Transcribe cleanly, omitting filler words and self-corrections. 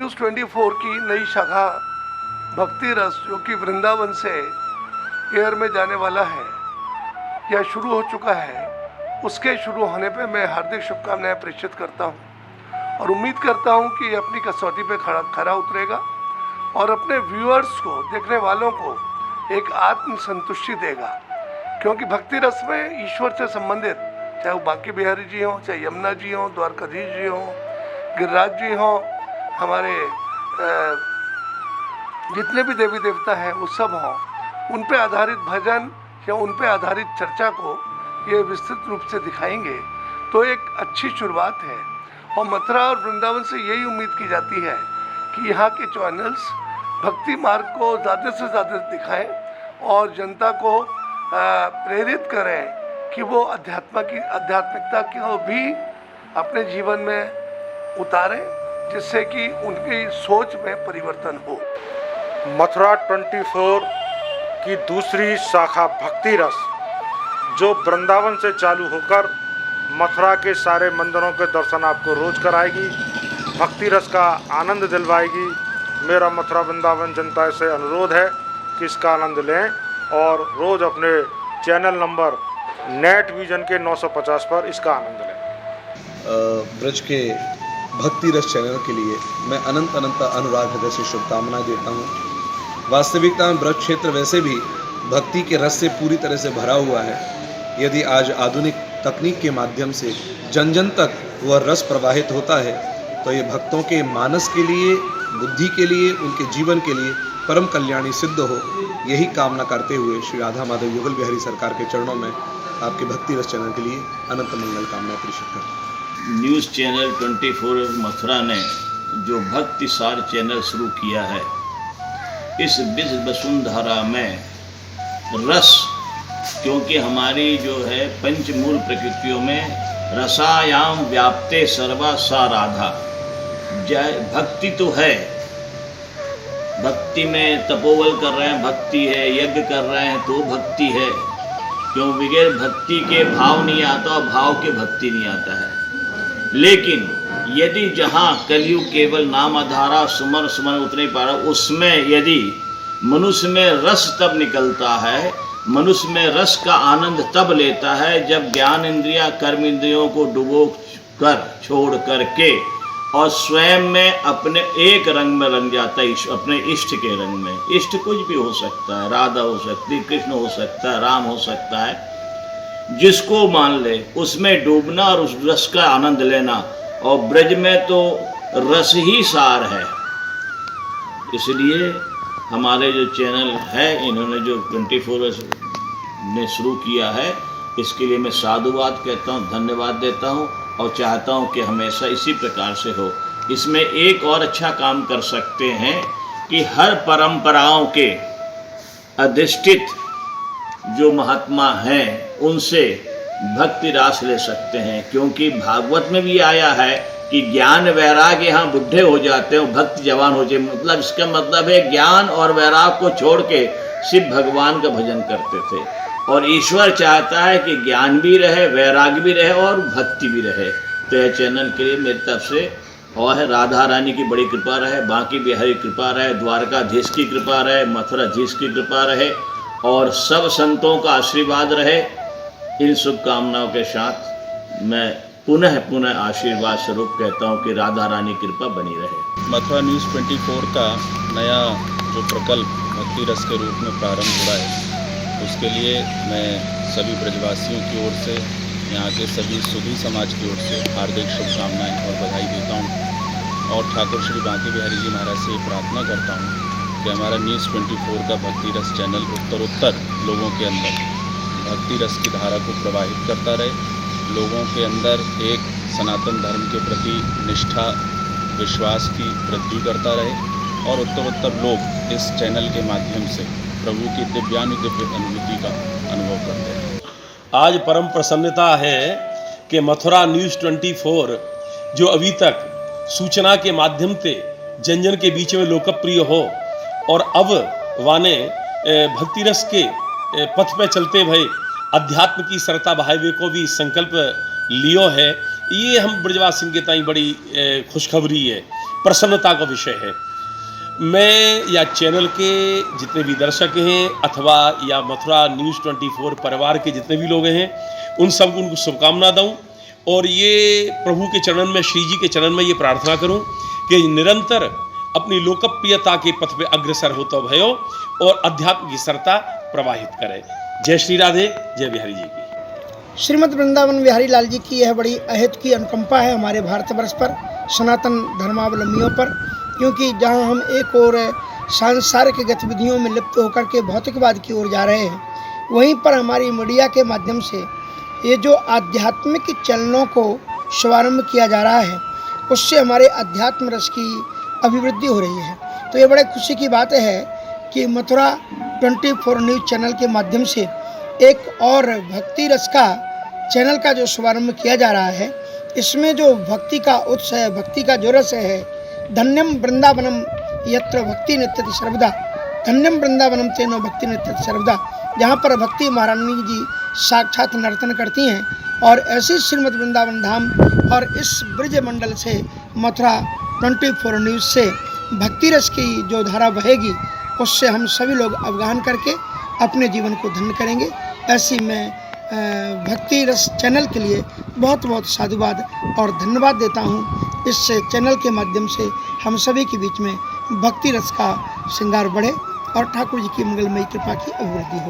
News 24 की नई शाखा भक्ति रस जो कि वृंदावन से एयर में जाने वाला है या शुरू हो चुका है, उसके शुरू होने पे मैं हार्दिक शुभकामनाएं प्रेषित करता हूं और उम्मीद करता हूं कि ये अपनी कसौटी पे खरा उतरेगा और अपने व्यूअर्स को, देखने वालों को एक आत्म संतुष्टि देगा। क्योंकि भक्ति रस में ईश्वर से संबंधित, चाहे वो बांके बिहारी जी हों, चाहे यमुना जी हों, द्वारकाधीश जी हों, गिरिराज जी हों, हमारे जितने भी देवी देवता हैं वो सब हों, उन पे आधारित भजन या उन पे आधारित चर्चा को ये विस्तृत रूप से दिखाएंगे तो एक अच्छी शुरुआत है। और मथुरा और वृंदावन से यही उम्मीद की जाती है कि यहाँ के चैनल्स भक्ति मार्ग को ज़्यादा से ज़्यादा दिखाएं और जनता को प्रेरित करें कि वो आध्यात्मिकता को भी अपने जीवन में उतारें, जिससे कि उनकी सोच में परिवर्तन हो। मथुरा 24 की दूसरी शाखा भक्ति रस जो वृंदावन से चालू होकर मथुरा के सारे मंदिरों के दर्शन आपको रोज कराएगी, भक्ति रस का आनंद दिलवाएगी। मेरा मथुरा वृंदावन जनता से अनुरोध है कि इसका आनंद लें और रोज़ अपने चैनल नंबर नेट विजन के 950 पर इसका आनंद लें। ब्रज के भक्ति रस चैनल के लिए मैं अनंत अनुराग हृदय से शुभकामनाएं देता हूँ। वास्तविकता में ब्रज क्षेत्र वैसे भी भक्ति के रस से पूरी तरह से भरा हुआ है। यदि आज आधुनिक तकनीक के माध्यम से जन जन तक वह रस प्रवाहित होता है तो ये भक्तों के मानस के लिए, बुद्धि के लिए, उनके जीवन के लिए परम कल्याणी सिद्ध हो, यही कामना करते हुए श्री राधा माधव युगल बिहारी सरकार के चरणों में आपके भक्ति रस चैनल के लिए अनंत मंगल कामनाएं प्रेषित करते। न्यूज़ चैनल 24 मथुरा ने जो भक्ति सार चैनल शुरू किया है, इस विश्व वसुंधरा में रस, क्योंकि हमारी जो है पंचमूल प्रकृतियों में रसायाम व्याप्ते सर्वा सा राधा, जय भक्ति तो है, भक्ति में तपोबल कर रहे हैं भक्ति है, यज्ञ कर रहे हैं तो भक्ति है। क्यों बगैर भक्ति के भाव नहीं आता और भाव के भक्ति नहीं आता है। लेकिन यदि जहाँ कलयुग केवल नाम आधारा सुमर सुमर उतने पा रहा, उसमें यदि मनुष्य में रस तब निकलता है, मनुष्य में रस का आनंद तब लेता है जब ज्ञान इंद्रिया कर्म इंद्रियों को डुबो कर छोड़ करके और स्वयं में अपने एक रंग में रंग जाता है, अपने इष्ट के रंग में। इष्ट कुछ भी हो सकता है, राधा हो सकती है, कृष्ण हो सकता है, राम हो सकता है, जिसको मान ले उसमें डूबना और उस रस का आनंद लेना। और ब्रज में तो रस ही सार है। इसलिए हमारे जो चैनल है, इन्होंने जो 24 ने शुरू किया है, इसके लिए मैं साधुवाद कहता हूँ, धन्यवाद देता हूँ और चाहता हूँ कि हमेशा इसी प्रकार से हो। इसमें एक और अच्छा काम कर सकते हैं कि हर परंपराओं के अधिष्ठित जो महात्मा हैं उनसे भक्ति रास ले सकते हैं। क्योंकि भागवत में भी आया है कि ज्ञान वैराग यहाँ बुढ़े हो जाते हैं, भक्त जवान हो जाए। मतलब इसका मतलब है ज्ञान और वैराग को छोड़ के शिव भगवान का भजन करते थे। और ईश्वर चाहता है कि ज्ञान भी रहे, वैराग भी रहे और भक्ति भी रहे। तो यह चैनल के लिए मेरी तरफ से और है राधा रानी की बड़ी कृपा रहे, बांके बिहारी कृपा रहे, द्वारकाधीश की कृपा रहे, मथुराधीश की कृपा रहे और सब संतों का आशीर्वाद रहे। इन शुभकामनाओं के साथ मैं पुनः आशीर्वाद स्वरूप कहता हूँ कि राधा रानी कृपा बनी रहे। मथुरा न्यूज़ 24 का नया जो प्रकल्प भक्ति रस के रूप में प्रारंभ हुआ है, उसके लिए मैं सभी ब्रजवासियों की ओर से, यहाँ के सभी सुधी समाज की ओर से हार्दिक शुभकामनाएं और बधाई देता हूँ। और ठाकुर श्री बांके बिहारी जी महाराज से प्रार्थना करता हूँ कि हमारा न्यूज़ 24 का भक्ति रस चैनल उत्तरोत्तर लोगों के अंदर भक्ति रस की धारा को प्रवाहित करता रहे, लोगों के अंदर एक सनातन धर्म के प्रति निष्ठा विश्वास की वृद्धि करता रहे और उत्तरोत्तर लोग इस चैनल के माध्यम से प्रभु की दिव्यानुदिव्य अनुभूति का अनुभव करते हैं। आज परम प्रसन्नता है कि मथुरा न्यूज़ 24 जो अभी तक सूचना के माध्यम से जन जन के बीच में लोकप्रिय हो और अब वाने भक्ति रस के पथ पे चलते भय अध्यात्म की सरता भाईवे को भी संकल्प लियो है ये हम ब्रजवासियों के ताई बड़ी खुशखबरी है, प्रसन्नता का विषय है। मैं या चैनल के जितने भी दर्शक हैं अथवा या मथुरा न्यूज़ 24 परिवार के जितने भी लोग हैं उन सबको उनको शुभकामना दूं और ये प्रभु के चरण में, श्री जी के चरण में ये प्रार्थना करूं कि निरंतर अपनी लोकप्रियता के पथ पे अग्रसर होता भयो और अध्यात्म की सरता प्रवाहित करे। जय श्री राधे, जय बिहारी जी की। श्रीमद् वृंदावन बिहारी लाल जी की यह बड़ी अहेतु की अनुकंपा है हमारे भारतवर्ष पर, सनातन धर्मावलंबियों पर, क्योंकि जहां हम एक ओर सांसारिक गतिविधियों में लिप्त होकर के भौतिकवाद की ओर जा रहे हैं, वहीं पर हमारी मीडिया के माध्यम से ये जो आध्यात्मिक चैनलों को शुभारंभ किया जा रहा है उससे हमारे अध्यात्म रस की अभिवृद्धि हो रही है। तो ये बड़े खुशी की बात है कि मथुरा 24 न्यूज़ चैनल के माध्यम से एक और भक्ति रस का चैनल का जो शुभारंभ किया जा रहा है, इसमें जो भक्ति का उत्साह है, भक्ति का जो रस है, धन्यम वृंदावनम यत्र भक्ति नित्यति सर्वदा, धन्यम वृंदावनम तेनो भक्ति नित्यति सर्वदा, जहाँ पर भक्ति महारानी जी साक्षात नर्तन करती हैं। और ऐसे श्रीमद् वृंदावन धाम और इस ब्रज मंडल से मथुरा 24 न्यूज़ से भक्ति रस की जो धारा बहेगी उससे हम सभी लोग अवगाहन करके अपने जीवन को धन्य करेंगे। ऐसी मैं भक्ति रस चैनल के लिए बहुत बहुत साधुवाद और धन्यवाद देता हूँ। इस चैनल के माध्यम से हम सभी के बीच में भक्ति रस का श्रृंगार बढ़े और ठाकुर जी की मंगलमयी कृपा की अभिवृद्धि हो।